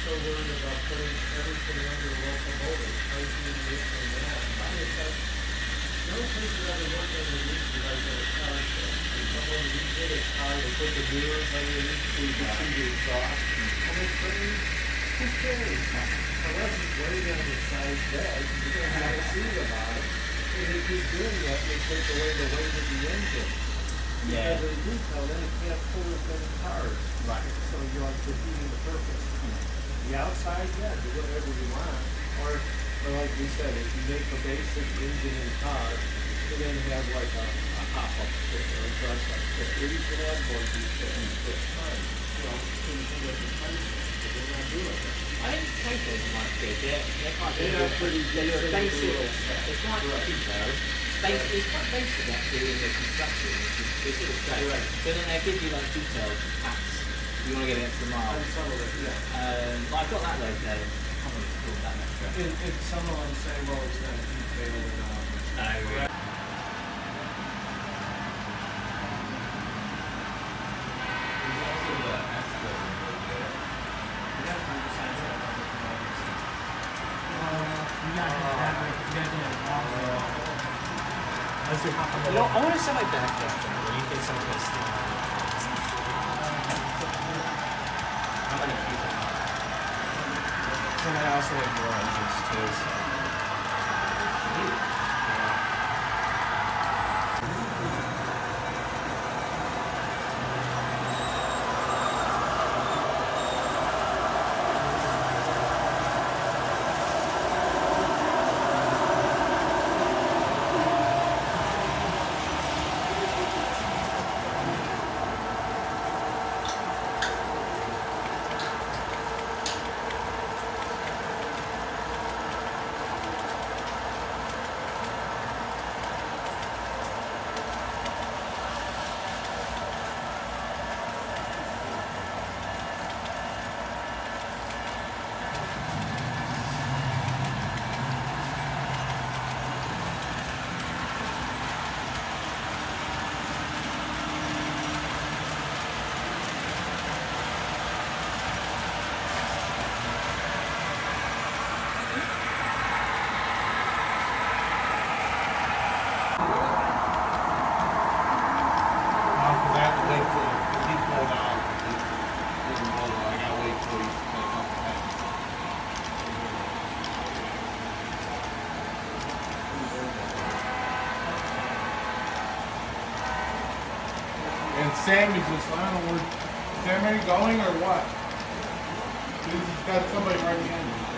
so worried about putting everything under locomotive, pricing this and that. It's like, no place that ever worked underneath you guys at a car show. And someone redid a car, they put the mirrors underneath so you can see the exhaust. And they pretty, who cares? Unless it's way down the side bed, you're gonna have a seat about it. And if you're doing that, they take away the weight of the engine. Yeah. Because they do tell them it can't pull as many cars. Right. So you're like defeating the purpose. The outside, yeah, do whatever you want. Or like we said, if you make a basic engine in car, you then have like a hop-up stick or a dress-up stick. Or you can add more details, but it's fine. You know, so you can get the prices, but they're not doing it. I think Tokyo's quite good. They're quite good. They're pretty They're basic. basic. It's quite detailed. It's quite basic actually in the construction, which is great. Right. But then they give you like detailed packs. You want to get an extra mile. And some of it, yeah. But I've got that though today. I can't really call that extra. If some of them say, well, it's not detailed enough. Right. You know, I want to set my back down when you think someone's going to steal my I'm going to keep it. And I also like more engines too, so. And Sam is just, I don't know, is Sam, are you going or what? He's got somebody right behind you.